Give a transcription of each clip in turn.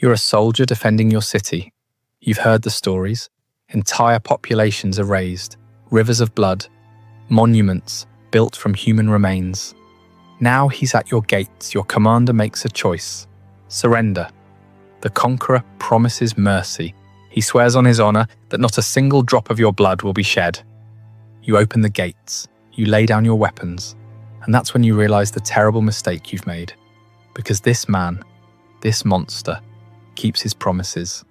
You're a soldier defending your city. You've heard the stories. Entire populations are razed, rivers of blood, monuments built from human remains. Now he's at your gates. Your commander makes a choice. Surrender. The conqueror promises mercy. He swears on his honor that not a single drop of your blood will be shed. You open the gates. You lay down your weapons. And that's when you realize the terrible mistake you've made. Because this man, this monster, keeps his promises.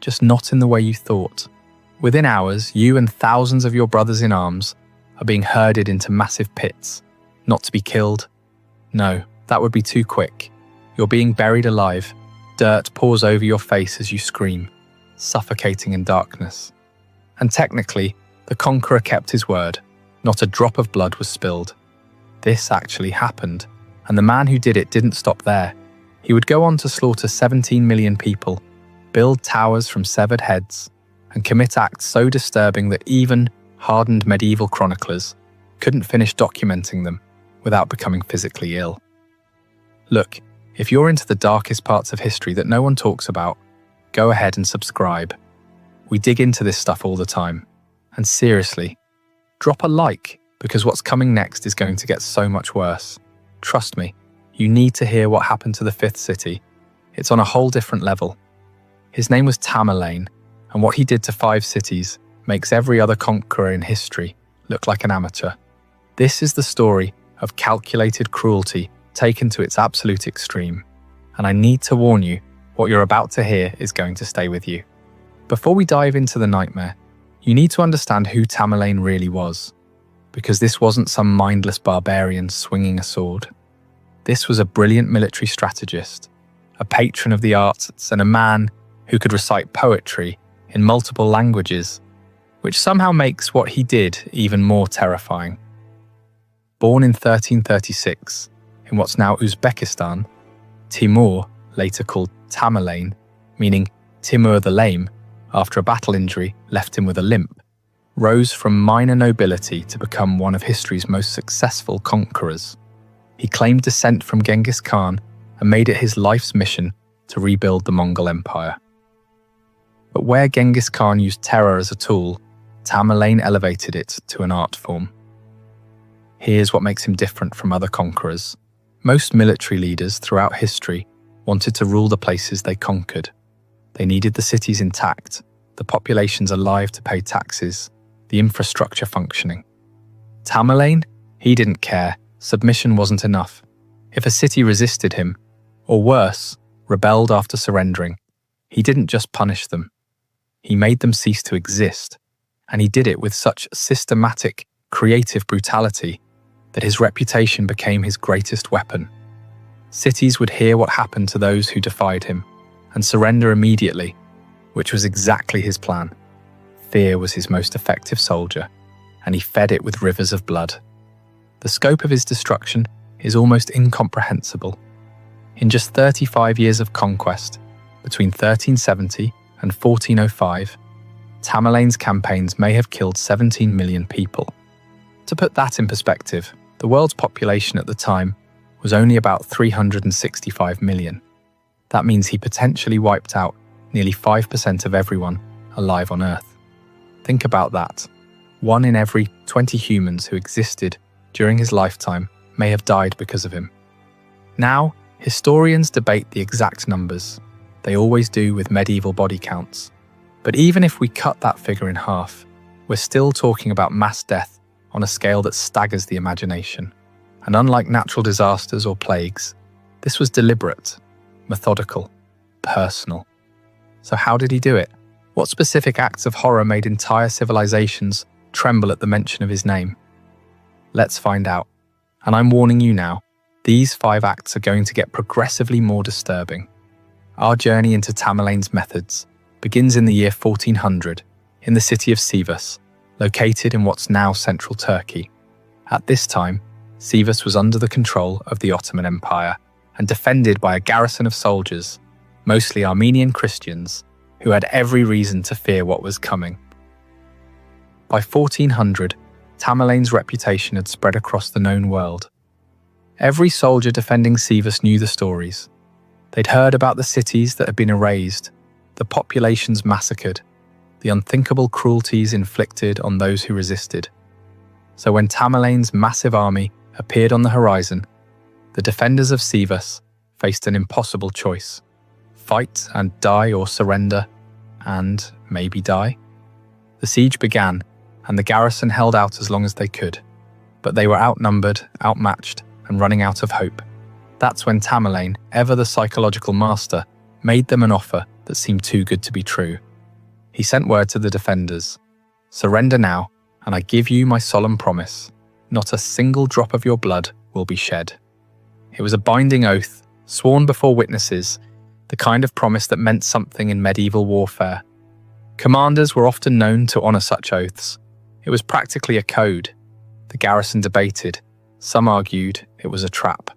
Just not in the way you thought. Within hours, you and thousands of your brothers in arms are being herded into massive pits. Not to be killed. No, that would be too quick. You're being buried alive. Dirt pours over your face as you scream, suffocating in darkness. And technically, the conqueror kept his word. Not a drop of blood was spilled. This actually happened, and the man who did it didn't stop there. He would go on to slaughter 17 million people, build towers from severed heads, and commit acts so disturbing that even hardened medieval chroniclers couldn't finish documenting them without becoming physically ill. Look, if you're into the darkest parts of history that no one talks about, go ahead and subscribe. We dig into this stuff all the time. And seriously, drop a like, because what's coming next is going to get so much worse. Trust me, you need to hear what happened to the fifth city. It's on a whole different level. His name was Tamerlane, and what he did to 5 cities makes every other conqueror in history look like an amateur. This is the story of calculated cruelty taken to its absolute extreme. And I need to warn you, what you're about to hear is going to stay with you. Before we dive into the nightmare, you need to understand who Tamerlane really was, because this wasn't some mindless barbarian swinging a sword. This was a brilliant military strategist, a patron of the arts, and a man who could recite poetry in multiple languages, which somehow makes what he did even more terrifying. Born in 1336, in what's now Uzbekistan, Timur, later called Tamerlane, meaning Timur the Lame, after a battle injury left him with a limp, rose from minor nobility to become one of history's most successful conquerors. He claimed descent from Genghis Khan and made it his life's mission to rebuild the Mongol Empire. But where Genghis Khan used terror as a tool, Tamerlane elevated it to an art form. Here's what makes him different from other conquerors. Most military leaders throughout history wanted to rule the places they conquered. They needed the cities intact, the populations alive to pay taxes, the infrastructure functioning. Tamerlane? He didn't care. Submission wasn't enough. If a city resisted him, or worse, rebelled after surrendering, he didn't just punish them. He made them cease to exist, and he did it with such systematic, creative brutality that his reputation became his greatest weapon. Cities would hear what happened to those who defied him and surrender immediately, which was exactly his plan. Fear was his most effective soldier, and he fed it with rivers of blood. The scope of his destruction is almost incomprehensible. In just 35 years of conquest, between 1370 and 1405, Tamerlane's campaigns may have killed 17 million people. To put that in perspective, the world's population at the time was only about 365 million. That means he potentially wiped out nearly 5% of everyone alive on Earth. Think about that. 1 in every 20 humans who existed during his lifetime may have died because of him. Now, historians debate the exact numbers. They always do with medieval body counts. But even if we cut that figure in half, we're still talking about mass death on a scale that staggers the imagination. And unlike natural disasters or plagues, this was deliberate, methodical, personal. So how did he do it? What specific acts of horror made entire civilizations tremble at the mention of his name? Let's find out. And I'm warning you now, these 5 acts are going to get progressively more disturbing. Our journey into Tamerlane's methods begins in the year 1400 in the city of Sivas, located in what's now central Turkey. At this time, Sivas was under the control of the Ottoman Empire and defended by a garrison of soldiers, mostly Armenian Christians, who had every reason to fear what was coming. By 1400, Tamerlane's reputation had spread across the known world. Every soldier defending Sivas knew the stories. They'd heard about the cities that had been erased, the populations massacred, the unthinkable cruelties inflicted on those who resisted. So when Tamerlane's massive army appeared on the horizon, the defenders of Sivas faced an impossible choice: fight and die, or surrender and maybe die. The siege began, and the garrison held out as long as they could. But they were outnumbered, outmatched, and running out of hope. That's when Tamerlane, ever the psychological master, made them an offer that seemed too good to be true. He sent word to the defenders: "Surrender now, and I give you my solemn promise. Not a single drop of your blood will be shed." It was a binding oath, sworn before witnesses, the kind of promise that meant something in medieval warfare. Commanders were often known to honour such oaths. It was practically a code. The garrison debated. Some argued it was a trap.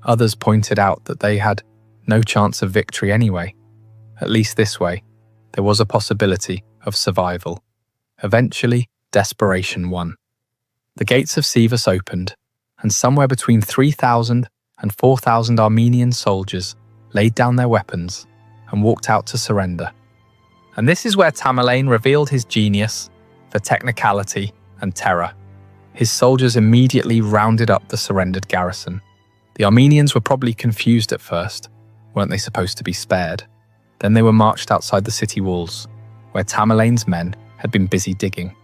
Others pointed out that they had no chance of victory anyway. At least this way, there was a possibility of survival. Eventually, desperation won. The gates of Sivas opened, and somewhere between 3,000 and 4,000 Armenian soldiers laid down their weapons and walked out to surrender. And this is where Tamerlane revealed his genius for technicality and terror. His soldiers immediately rounded up the surrendered garrison. The Armenians were probably confused at first. Weren't they supposed to be spared? Then they were marched outside the city walls, where Tamerlane's men had been busy digging.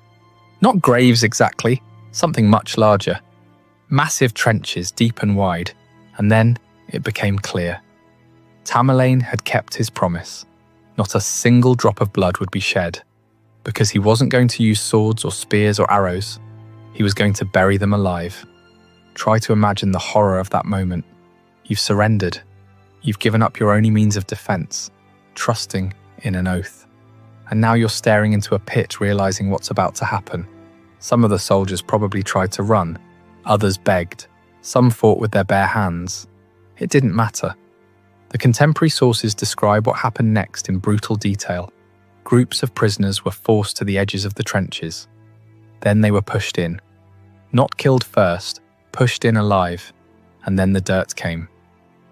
Not graves exactly, something much larger. Massive trenches, deep and wide. And then it became clear. Tamerlane had kept his promise. Not a single drop of blood would be shed, because he wasn't going to use swords or spears or arrows. He was going to bury them alive. Try to imagine the horror of that moment. You've surrendered. You've given up your only means of defense, trusting in an oath. And now you're staring into a pit, realizing what's about to happen. Some of the soldiers probably tried to run. Others begged. Some fought with their bare hands. It didn't matter. The contemporary sources describe what happened next in brutal detail. Groups of prisoners were forced to the edges of the trenches. Then they were pushed in. Not killed first, pushed in alive, and then the dirt came.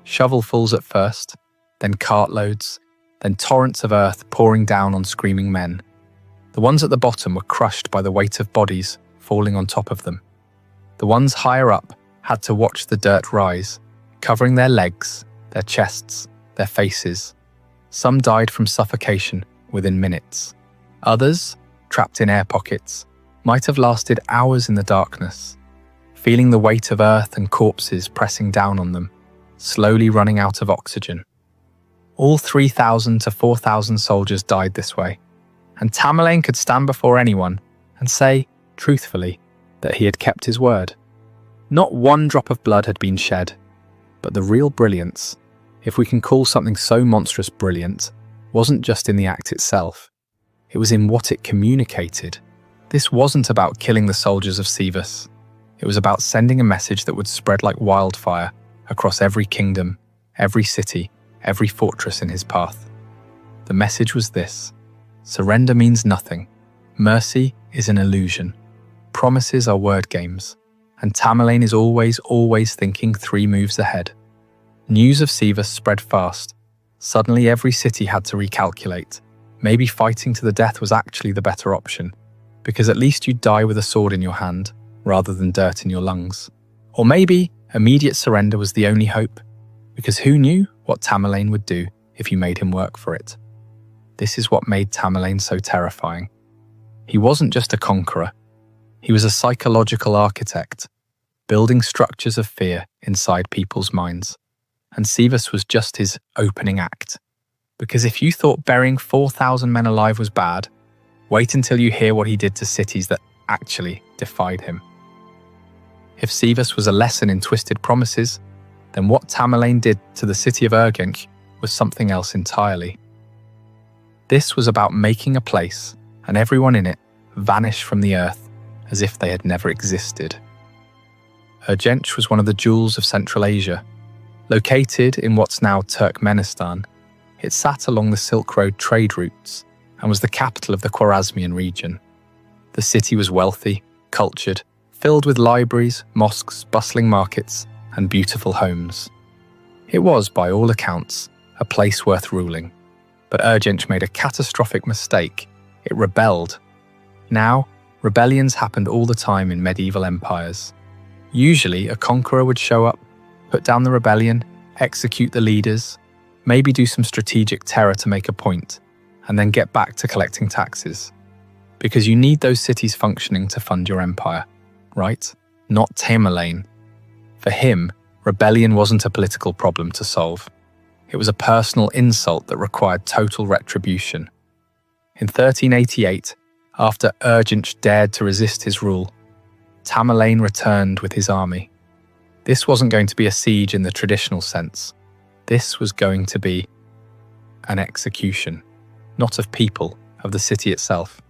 Shovelfuls at first, then cartloads, then torrents of earth pouring down on screaming men. The ones at the bottom were crushed by the weight of bodies falling on top of them. The ones higher up had to watch the dirt rise, covering their legs, their chests, their faces. Some died from suffocation within minutes. Others, trapped in air pockets, might have lasted hours in the darkness, feeling the weight of earth and corpses pressing down on them, slowly running out of oxygen. All 3,000 to 4,000 soldiers died this way, and Tamerlane could stand before anyone and say, truthfully, that he had kept his word. Not one drop of blood had been shed, but the real brilliance, if we can call something so monstrous brilliant, wasn't just in the act itself. It was in what it communicated. This wasn't about killing the soldiers of Sivas. It was about sending a message that would spread like wildfire across every kingdom, every city, every fortress in his path. The message was this: surrender means nothing. Mercy is an illusion. Promises are word games. And Tamerlane is always thinking 3 moves ahead. News of Sivas spread fast. Suddenly every city had to recalculate. Maybe fighting to the death was actually the better option, because at least you'd die with a sword in your hand, rather than dirt in your lungs. Or maybe immediate surrender was the only hope, because who knew what Tamerlane would do if you made him work for it? This is what made Tamerlane so terrifying. He wasn't just a conqueror. He was a psychological architect, building structures of fear inside people's minds. And Sivas was just his opening act. Because if you thought burying 4,000 men alive was bad, wait until you hear what he did to cities that actually defied him. If Sivas was a lesson in twisted promises, then what Tamerlane did to the city of Urgench was something else entirely. This was about making a place, and everyone in it, vanish from the earth as if they had never existed. Urgench was one of the jewels of Central Asia. Located in what's now Turkmenistan, it sat along the Silk Road trade routes and was the capital of the Khwarezmian region. The city was wealthy, cultured, filled with libraries, mosques, bustling markets, and beautiful homes. It was, by all accounts, a place worth ruling. But Urgench made a catastrophic mistake. It rebelled. Now, rebellions happened all the time in medieval empires. Usually, a conqueror would show up, put down the rebellion, execute the leaders, maybe do some strategic terror to make a point, and then get back to collecting taxes. Because you need those cities functioning to fund your empire, right? Not Tamerlane. For him, rebellion wasn't a political problem to solve. It was a personal insult that required total retribution. In 1388, after Urgench dared to resist his rule, Tamerlane returned with his army. This wasn't going to be a siege in the traditional sense. This was going to be an execution, not of people, of the city itself.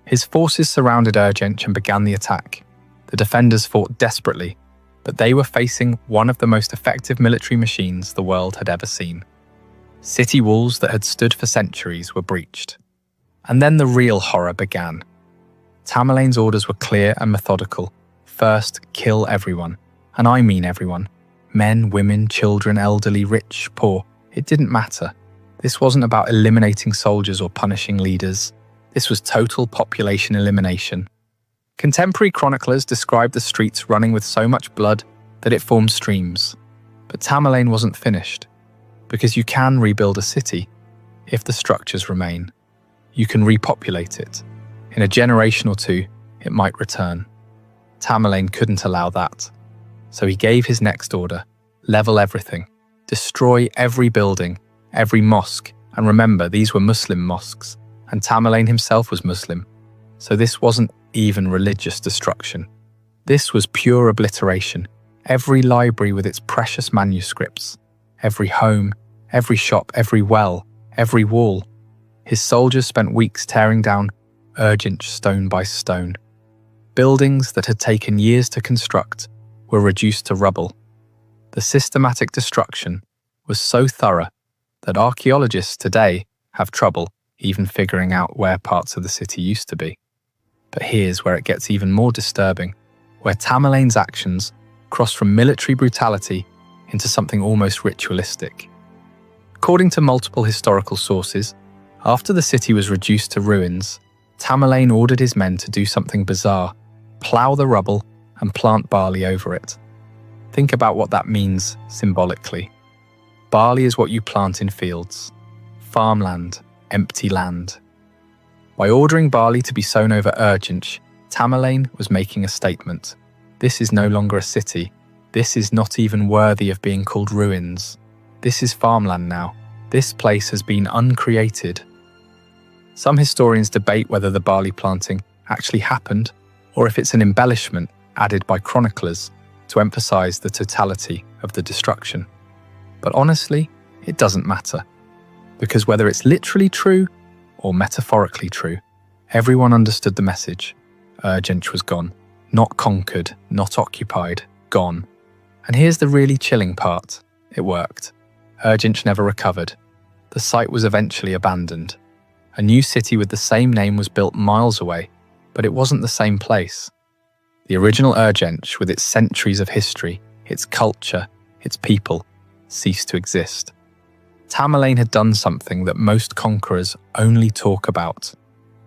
His forces surrounded Urgench and began the attack. The defenders fought desperately, but they were facing one of the most effective military machines the world had ever seen. City walls that had stood for centuries were breached. And then the real horror began. Tamerlane's orders were clear and methodical. First, kill everyone. And I mean everyone. Men, women, children, elderly, rich, poor. It didn't matter. This wasn't about eliminating soldiers or punishing leaders. This was total population elimination. Contemporary chroniclers described the streets running with so much blood that it formed streams. But Tamerlane wasn't finished. Because you can rebuild a city if the structures remain. You can repopulate it. In a generation or two, it might return. Tamerlane couldn't allow that. So he gave his next order: level everything, destroy every building, every mosque, and remember, these were Muslim mosques, and Tamerlane himself was Muslim. So this wasn't even religious destruction. This was pure obliteration. Every library with its precious manuscripts, every home, every shop, every well, every wall. His soldiers spent weeks tearing down Urgench stone by stone. Buildings that had taken years to construct were reduced to rubble. The systematic destruction was so thorough that archaeologists today have trouble even figuring out where parts of the city used to be. But here's where it gets even more disturbing, where Tamerlane's actions cross from military brutality into something almost ritualistic. According to multiple historical sources, after the city was reduced to ruins, Tamerlane ordered his men to do something bizarre: plough the rubble and plant barley over it. Think about what that means symbolically. Barley is what you plant in fields. Farmland, empty land. By ordering barley to be sown over Urgench, Tamerlane was making a statement. This is no longer a city. This is not even worthy of being called ruins. This is farmland now. This place has been uncreated. Some historians debate whether the barley planting actually happened or if it's an embellishment added by chroniclers to emphasize the totality of the destruction. But honestly, it doesn't matter. Because whether it's literally true or metaphorically true, everyone understood the message. Urgench was gone. Not conquered, not occupied, gone. And here's the really chilling part. It worked. Urgench never recovered. The site was eventually abandoned. A new city with the same name was built miles away, but it wasn't the same place. The original Urgench, with its centuries of history, its culture, its people, ceased to exist. Tamerlane had done something that most conquerors only talk about.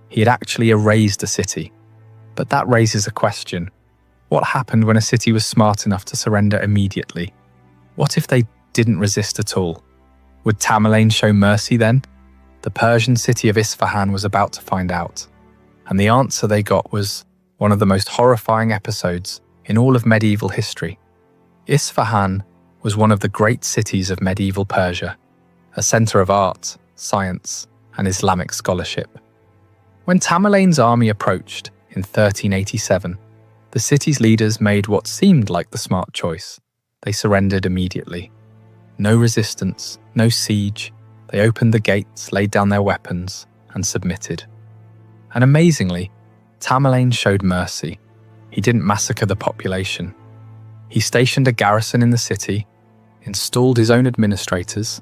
He had actually erased a city. But that raises a question. What happened when a city was smart enough to surrender immediately? What if they didn't resist at all? Would Tamerlane show mercy then? The Persian city of Isfahan was about to find out. And the answer they got was one of the most horrifying episodes in all of medieval history. Isfahan was one of the great cities of medieval Persia, a center of art, science, and Islamic scholarship. When Tamerlane's army approached in 1387, the city's leaders made what seemed like the smart choice. They surrendered immediately. No resistance, no siege. They opened the gates, laid down their weapons, and submitted. And amazingly, Tamerlane showed mercy. He didn't massacre the population. He stationed a garrison in the city, installed his own administrators,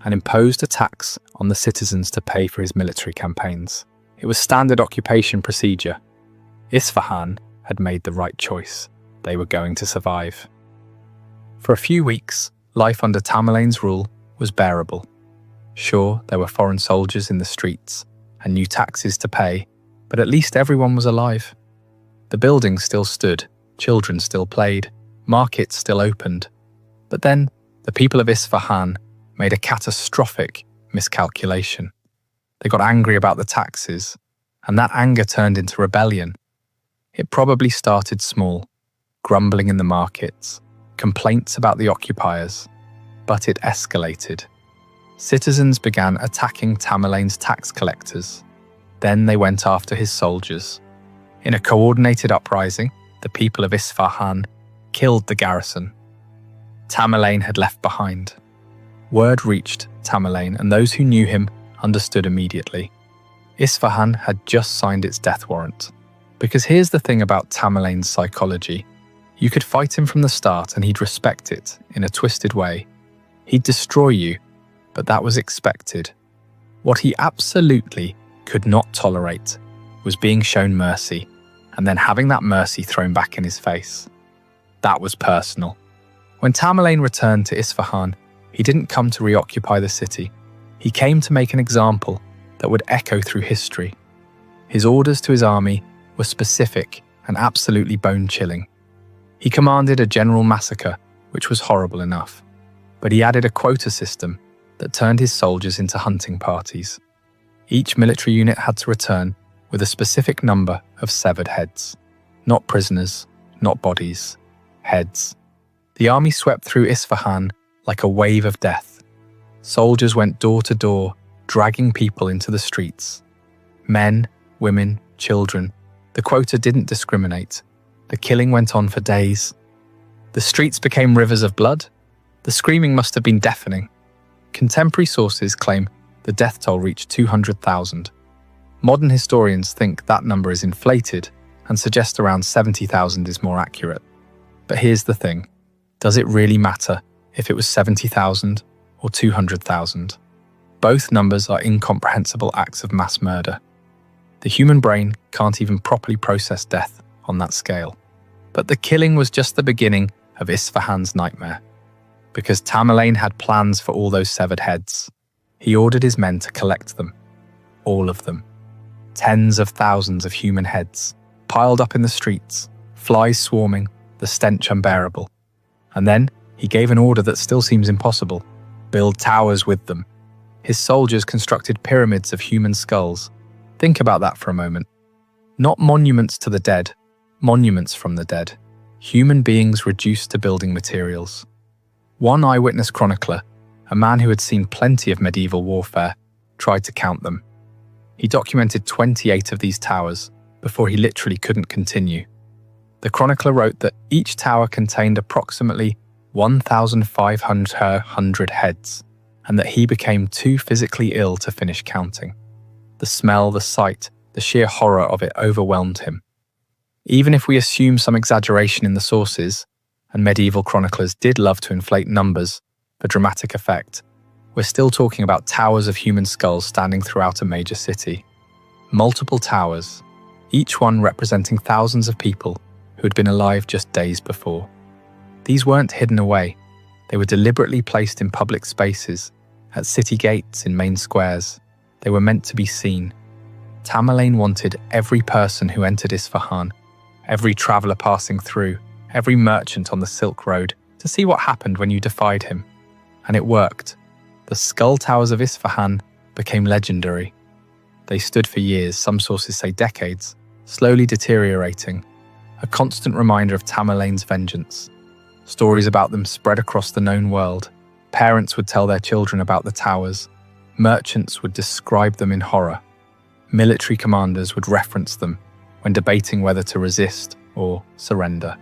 and imposed a tax on the citizens to pay for his military campaigns. It was standard occupation procedure. Isfahan had made the right choice. They were going to survive. For a few weeks, life under Tamerlane's rule was bearable. Sure, there were foreign soldiers in the streets and new taxes to pay, but at least everyone was alive. The buildings still stood, children still played, markets still opened. But then, the people of Isfahan made a catastrophic miscalculation. They got angry about the taxes, and that anger turned into rebellion. It probably started small, grumbling in the markets, complaints about the occupiers, but it escalated. Citizens began attacking Tamerlane's tax collectors. Then they went after his soldiers. In a coordinated uprising, the people of Isfahan killed the garrison. Tamerlane had left behind. Word reached Tamerlane, and those who knew him understood immediately. Isfahan had just signed its death warrant. Because here's the thing about Tamerlane's psychology. You could fight him from the start and he'd respect it in a twisted way. He'd destroy you, but that was expected. What he absolutely could not tolerate was being shown mercy and then having that mercy thrown back in his face. That was personal. When Tamerlane returned to Isfahan, he didn't come to reoccupy the city. He came to make an example that would echo through history. His orders to his army were specific and absolutely bone-chilling. He commanded a general massacre, which was horrible enough, but he added a quota system that turned his soldiers into hunting parties. Each military unit had to return with a specific number of severed heads. Not prisoners, not bodies, heads. The army swept through Isfahan like a wave of death. Soldiers went door to door, dragging people into the streets. Men, women, children. The quota didn't discriminate. The killing went on for days. The streets became rivers of blood. The screaming must have been deafening. Contemporary sources claim the death toll reached 200,000. Modern historians think that number is inflated and suggest around 70,000 is more accurate. But here's the thing. Does it really matter if it was 70,000 or 200,000? Both numbers are incomprehensible acts of mass murder. The human brain can't even properly process death on that scale. But the killing was just the beginning of Isfahan's nightmare. Because Tamerlane had plans for all those severed heads. He ordered his men to collect them. All of them. Tens of thousands of human heads, piled up in the streets, flies swarming, the stench unbearable. And then he gave an order that still seems impossible. Build towers with them. His soldiers constructed pyramids of human skulls. Think about that for a moment. Not monuments to the dead, monuments from the dead. Human beings reduced to building materials. One eyewitness chronicler, a man who had seen plenty of medieval warfare, tried to count them. He documented 28 of these towers before he literally couldn't continue. The chronicler wrote that each tower contained approximately 1,500 heads, and that he became too physically ill to finish counting. The smell, the sight, the sheer horror of it overwhelmed him. Even if we assume some exaggeration in the sources, and medieval chroniclers did love to inflate numbers for dramatic effect, we're still talking about towers of human skulls standing throughout a major city. Multiple towers, each one representing thousands of people who had been alive just days before. These weren't hidden away. They were deliberately placed in public spaces, at city gates, in main squares. They were meant to be seen. Tamerlane wanted every person who entered Isfahan, every traveller passing through, every merchant on the Silk Road, to see what happened when you defied him. And it worked. The skull towers of Isfahan became legendary. They stood for years, some sources say decades, slowly deteriorating, a constant reminder of Tamerlane's vengeance. Stories about them spread across the known world. Parents would tell their children about the towers. Merchants would describe them in horror. Military commanders would reference them when debating whether to resist or surrender.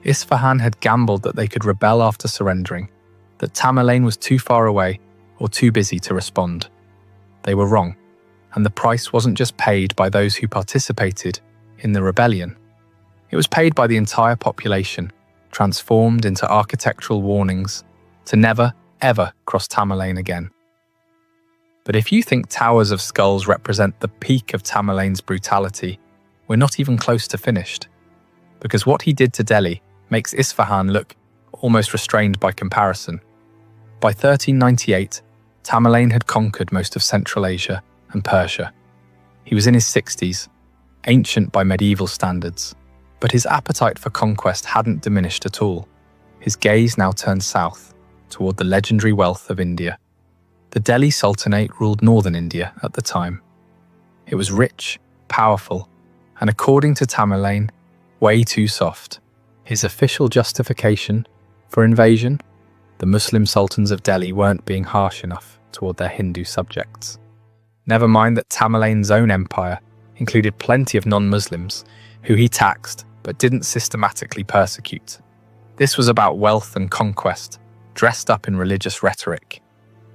Isfahan had gambled that they could rebel after surrendering, that Tamerlane was too far away or too busy to respond. They were wrong, and the price wasn't just paid by those who participated in the rebellion. It was paid by the entire population, transformed into architectural warnings to never, ever cross Tamerlane again. But if you think towers of skulls represent the peak of Tamerlane's brutality, we're not even close to finished. Because what he did to Delhi makes Isfahan look almost restrained by comparison. By 1398, Tamerlane had conquered most of Central Asia and Persia. He was in his 60s, ancient by medieval standards, but his appetite for conquest hadn't diminished at all. His gaze now turned south, toward the legendary wealth of India. The Delhi Sultanate ruled northern India at the time. It was rich, powerful, and according to Tamerlane, way too soft. His official justification for invasion? The Muslim sultans of Delhi weren't being harsh enough toward their Hindu subjects. Never mind that Tamerlane's own empire included plenty of non-Muslims who he taxed but didn't systematically persecute. This was about wealth and conquest, dressed up in religious rhetoric.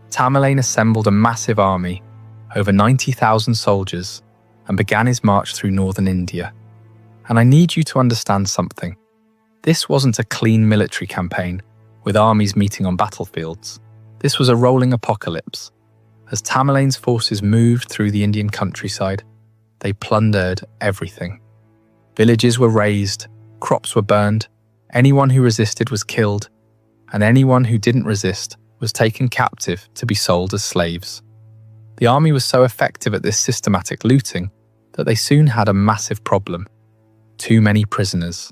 Tamerlane assembled a massive army, over 90,000 soldiers, and began his march through northern India. And I need you to understand something. This wasn't a clean military campaign, with armies meeting on battlefields. This was a rolling apocalypse. As Tamerlane's forces moved through the Indian countryside, they plundered everything. Villages were razed, crops were burned, anyone who resisted was killed, and anyone who didn't resist was taken captive to be sold as slaves. The army was so effective at this systematic looting that they soon had a massive problem: too many prisoners.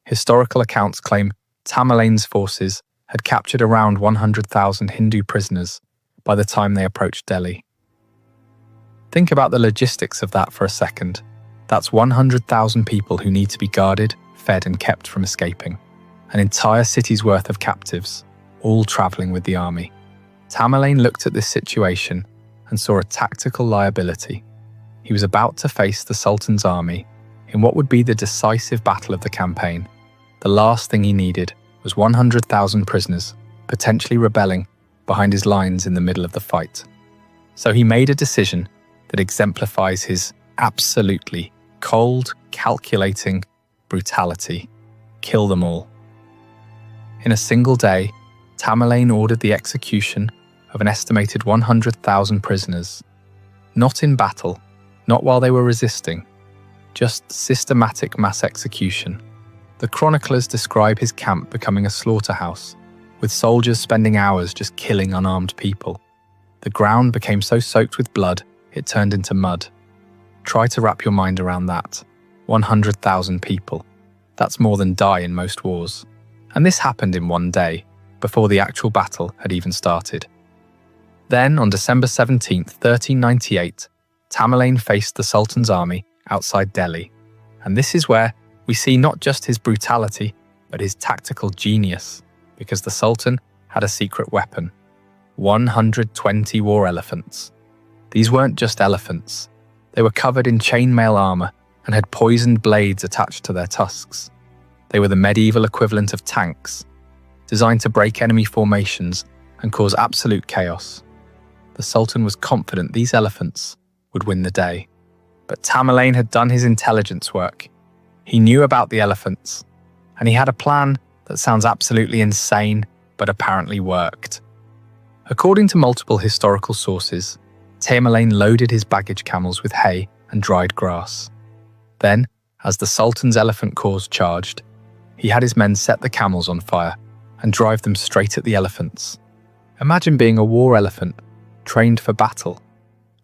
Historical accounts claim Tamerlane's forces had captured around 100,000 Hindu prisoners by the time they approached Delhi. Think about the logistics of that for a second. That's 100,000 people who need to be guarded, fed and kept from escaping. An entire city's worth of captives, all travelling with the army. Tamerlane looked at this situation and saw a tactical liability. He was about to face the Sultan's army in what would be the decisive battle of the campaign. The last thing he needed was 100,000 prisoners, potentially rebelling, behind his lines in the middle of the fight. So he made a decision that exemplifies his absolutely cold, calculating brutality. Kill them all. In a single day, Tamerlane ordered the execution of an estimated 100,000 prisoners. Not in battle, not while they were resisting, just systematic mass execution. The chroniclers describe his camp becoming a slaughterhouse, with soldiers spending hours just killing unarmed people. The ground became so soaked with blood, it turned into mud. Try to wrap your mind around that. 100,000 people. That's more than die in most wars. And this happened in one day, before the actual battle had even started. Then, on December 17th, 1398, Tamerlane faced the Sultan's army outside Delhi. And this is where we see not just his brutality, but his tactical genius, because the Sultan had a secret weapon: 120 war elephants. These weren't just elephants. They were covered in chainmail armor and had poisoned blades attached to their tusks. They were the medieval equivalent of tanks, designed to break enemy formations and cause absolute chaos. The Sultan was confident these elephants would win the day. But Tamerlane had done his intelligence work. He knew about the elephants, and he had a plan that sounds absolutely insane, but apparently worked. According to multiple historical sources, Tamerlane loaded his baggage camels with hay and dried grass. Then, as the Sultan's elephant corps charged, he had his men set the camels on fire and drive them straight at the elephants. Imagine being a war elephant, trained for battle,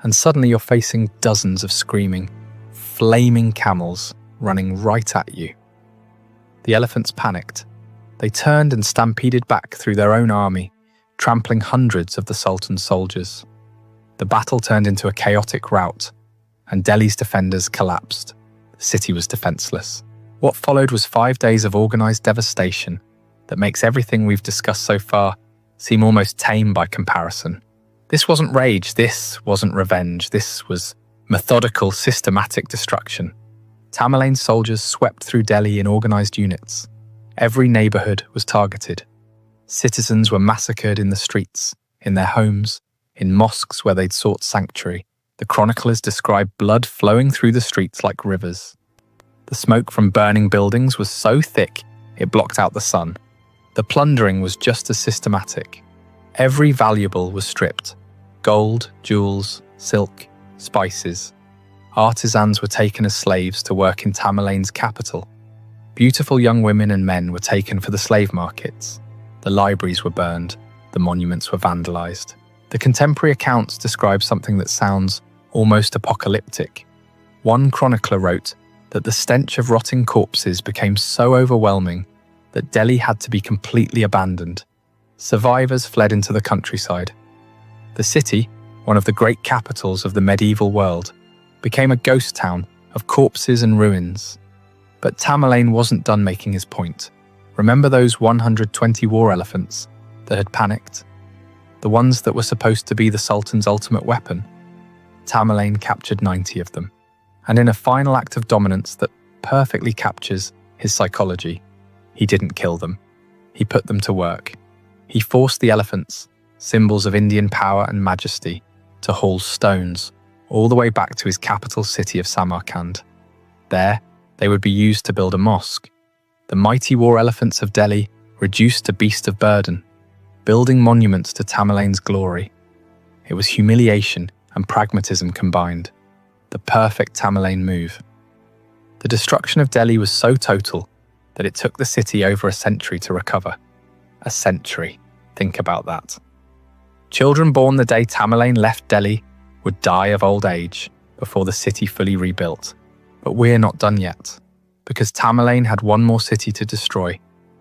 and suddenly you're facing dozens of screaming, flaming camels running right at you. The elephants panicked. They turned and stampeded back through their own army, trampling hundreds of the Sultan's soldiers. The battle turned into a chaotic rout, and Delhi's defenders collapsed. The city was defenseless. What followed was 5 days of organized devastation that makes everything we've discussed so far seem almost tame by comparison. This wasn't rage, this wasn't revenge, this was methodical, systematic destruction. Tamerlane's soldiers swept through Delhi in organized units. Every neighborhood was targeted. Citizens were massacred in the streets, in their homes, in mosques where they'd sought sanctuary. The chroniclers describe blood flowing through the streets like rivers. The smoke from burning buildings was so thick it blocked out the sun. The plundering was just as systematic. Every valuable was stripped: gold, jewels, silk, spices. Artisans were taken as slaves to work in Tamerlane's capital. Beautiful young women and men were taken for the slave markets. The libraries were burned, the monuments were vandalized. The contemporary accounts describe something that sounds almost apocalyptic. One chronicler wrote that the stench of rotting corpses became so overwhelming that Delhi had to be completely abandoned. Survivors fled into the countryside. The city, one of the great capitals of the medieval world, became a ghost town of corpses and ruins. But Tamerlane wasn't done making his point. Remember those 120 war elephants that had panicked? The ones that were supposed to be the Sultan's ultimate weapon? Tamerlane captured 90 of them. And in a final act of dominance that perfectly captures his psychology, he didn't kill them. He put them to work. He forced the elephants, symbols of Indian power and majesty, to haul stones all the way back to his capital city of Samarkand. There, they would be used to build a mosque. The mighty war elephants of Delhi reduced to beasts of burden, building monuments to Tamerlane's glory. It was humiliation and pragmatism combined, the perfect Tamerlane move. The destruction of Delhi was so total that it took the city over a century to recover. A century. Think about that. Children born the day Tamerlane left Delhi would die of old age before the city fully rebuilt. But we're not done yet, because Tamerlane had one more city to destroy,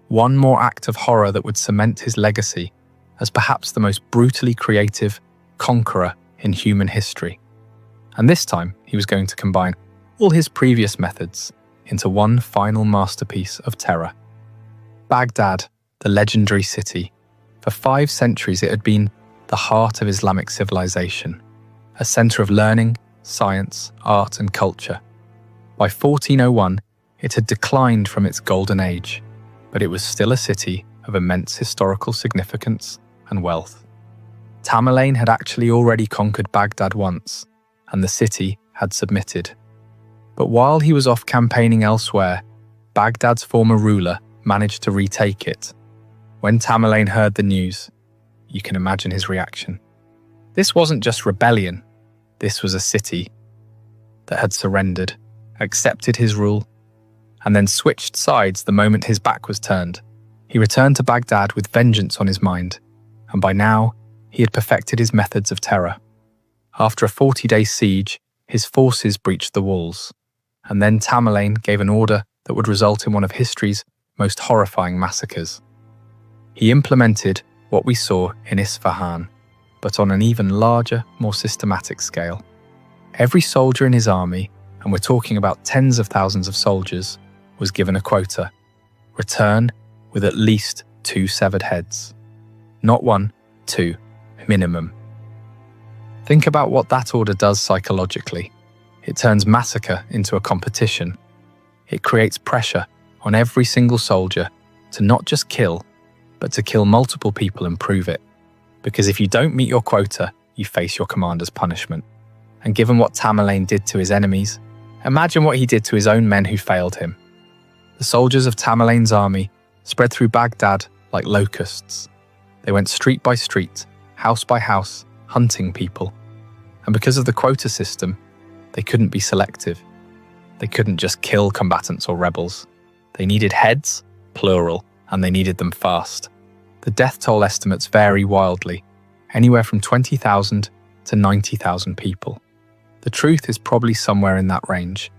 one more act of horror that would cement his legacy as perhaps the most brutally creative conqueror in human history. And this time, he was going to combine all his previous methods into one final masterpiece of terror. Baghdad, the legendary city. For 5 centuries, it had been the heart of Islamic civilization, a center of learning, science, art, and culture. By 1401, it had declined from its golden age, but it was still a city of immense historical significance and wealth. Tamerlane had actually already conquered Baghdad once, and the city had submitted. But while he was off campaigning elsewhere, Baghdad's former ruler managed to retake it. When Tamerlane heard the news, you can imagine his reaction. This wasn't just rebellion, this was a city that had surrendered, accepted his rule, and then switched sides the moment his back was turned. He returned to Baghdad with vengeance on his mind, and by now, he had perfected his methods of terror. After a 40-day siege, his forces breached the walls, and then Tamerlane gave an order that would result in one of history's most horrifying massacres. He implemented what we saw in Isfahan, but on an even larger, more systematic scale. Every soldier in his army, and we're talking about tens of thousands of soldiers, was given a quota. Return with at least 2 severed heads. Not 1, 2, minimum. Think about what that order does psychologically. It turns massacre into a competition. It creates pressure on every single soldier to not just kill, but to kill multiple people and prove it. Because if you don't meet your quota, you face your commander's punishment. And given what Tamerlane did to his enemies, imagine what he did to his own men who failed him. The soldiers of Tamerlane's army spread through Baghdad like locusts. They went street by street, house by house, hunting people. And because of the quota system, they couldn't be selective. They couldn't just kill combatants or rebels. They needed heads, plural, and they needed them fast. The death toll estimates vary wildly, anywhere from 20,000 to 90,000 people. The truth is probably somewhere in that range,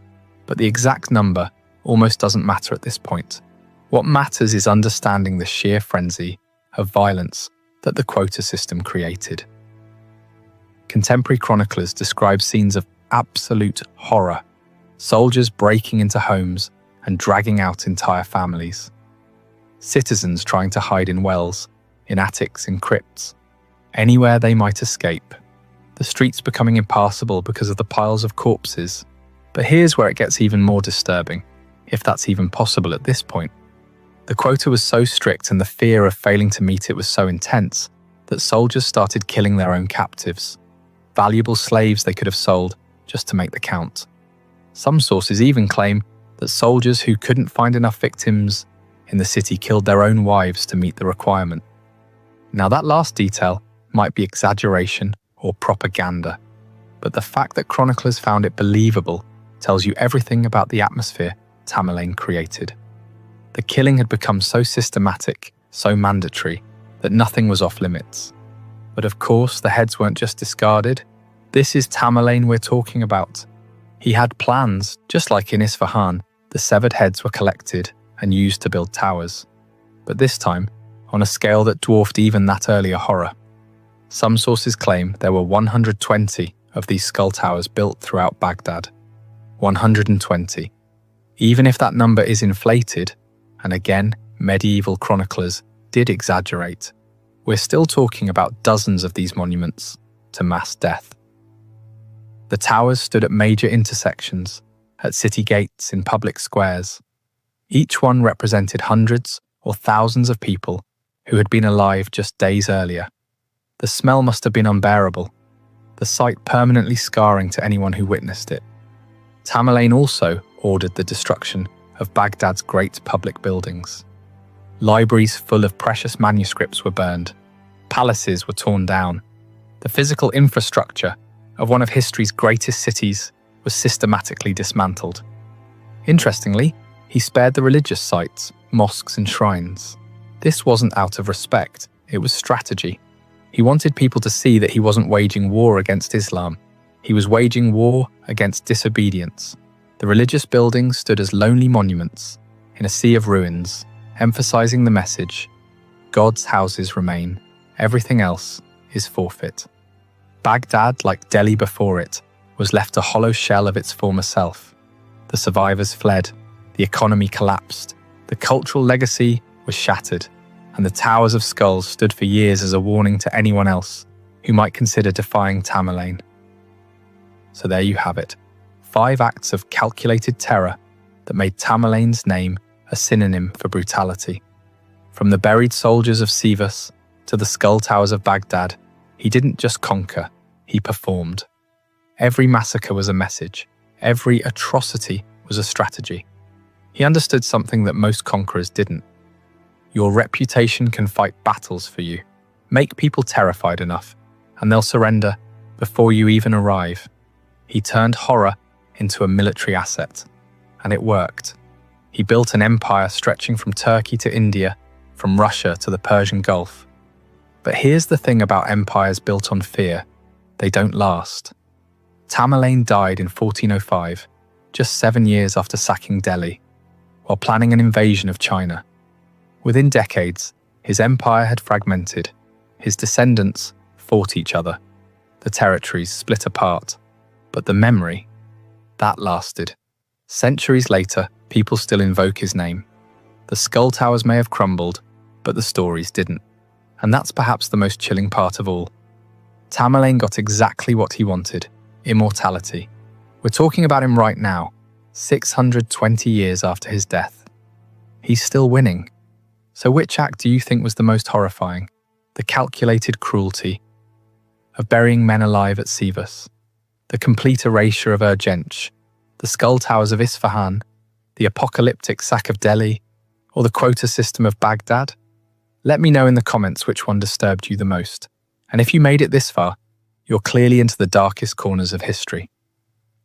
but the exact number almost doesn't matter at this point. What matters is understanding the sheer frenzy of violence that the quota system created. Contemporary chroniclers describe scenes of absolute horror, soldiers breaking into homes and dragging out entire families. Citizens trying to hide in wells, in attics, in crypts, anywhere they might escape. The streets becoming impassable because of the piles of corpses. But here's where it gets even more disturbing, if that's even possible at this point. The quota was so strict and the fear of failing to meet it was so intense that soldiers started killing their own captives, valuable slaves they could have sold just to make the count. Some sources even claim that soldiers who couldn't find enough victims in the city killed their own wives to meet the requirement. Now that last detail might be exaggeration or propaganda, but the fact that chroniclers found it believable tells you everything about the atmosphere Tamerlane created. The killing had become so systematic, so mandatory, that nothing was off limits. But of course, the heads weren't just discarded. This is Tamerlane we're talking about. He had plans, just like in Isfahan. The severed heads were collected and used to build towers. But this time, on a scale that dwarfed even that earlier horror. Some sources claim there were 120 of these skull towers built throughout Baghdad. 120. Even if that number is inflated, and again, medieval chroniclers did exaggerate, we're still talking about dozens of these monuments to mass death. The towers stood at major intersections, at city gates, in public squares. Each one represented hundreds or thousands of people who had been alive just days earlier. The smell must have been unbearable, the sight permanently scarring to anyone who witnessed it. Tamerlane also ordered the destruction of Baghdad's great public buildings. Libraries full of precious manuscripts were burned. Palaces were torn down. The physical infrastructure of one of history's greatest cities was systematically dismantled. Interestingly, he spared the religious sites, mosques and shrines. This wasn't out of respect, it was strategy. He wanted people to see that he wasn't waging war against Islam. He was waging war against disobedience. The religious buildings stood as lonely monuments in a sea of ruins, emphasizing the message: God's houses remain, everything else is forfeit. Baghdad, like Delhi before it, was left a hollow shell of its former self. The survivors fled, the economy collapsed, the cultural legacy was shattered, and the towers of skulls stood for years as a warning to anyone else who might consider defying Tamerlane. So there you have it, 5 acts of calculated terror that made Tamerlane's name a synonym for brutality. From the buried soldiers of Sivas to the skull towers of Baghdad, he didn't just conquer, he performed. Every massacre was a message, every atrocity was a strategy. He understood something that most conquerors didn't. Your reputation can fight battles for you. Make people terrified enough, and they'll surrender before you even arrive. He turned horror into a military asset, and it worked. He built an empire stretching from Turkey to India, from Russia to the Persian Gulf. But here's the thing about empires built on fear: they don't last. Tamerlane died in 1405, just 7 years after sacking Delhi, while planning an invasion of China. Within decades, his empire had fragmented. His descendants fought each other. The territories split apart. But the memory, that lasted. Centuries later, people still invoke his name. The skull towers may have crumbled, but the stories didn't. And that's perhaps the most chilling part of all. Tamerlane got exactly what he wanted: immortality. We're talking about him right now, 620 years after his death. He's still winning. So which act do you think was the most horrifying? The calculated cruelty of burying men alive at Sivas, the complete erasure of Urgench, the skull towers of Isfahan, the apocalyptic sack of Delhi, or the quota system of Baghdad? Let me know in the comments which one disturbed you the most. And if you made it this far, you're clearly into the darkest corners of history.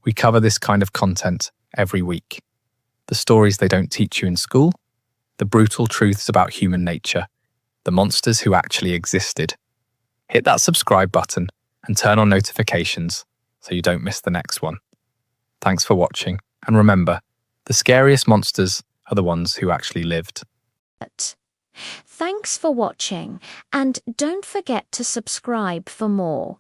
We cover this kind of content every week. The stories they don't teach you in school, the brutal truths about human nature, the monsters who actually existed. Hit that subscribe button and turn on notifications so you don't miss the next one. Thanks for watching, and remember, the scariest monsters are the ones who actually lived. Thanks for watching, and don't forget to subscribe for more.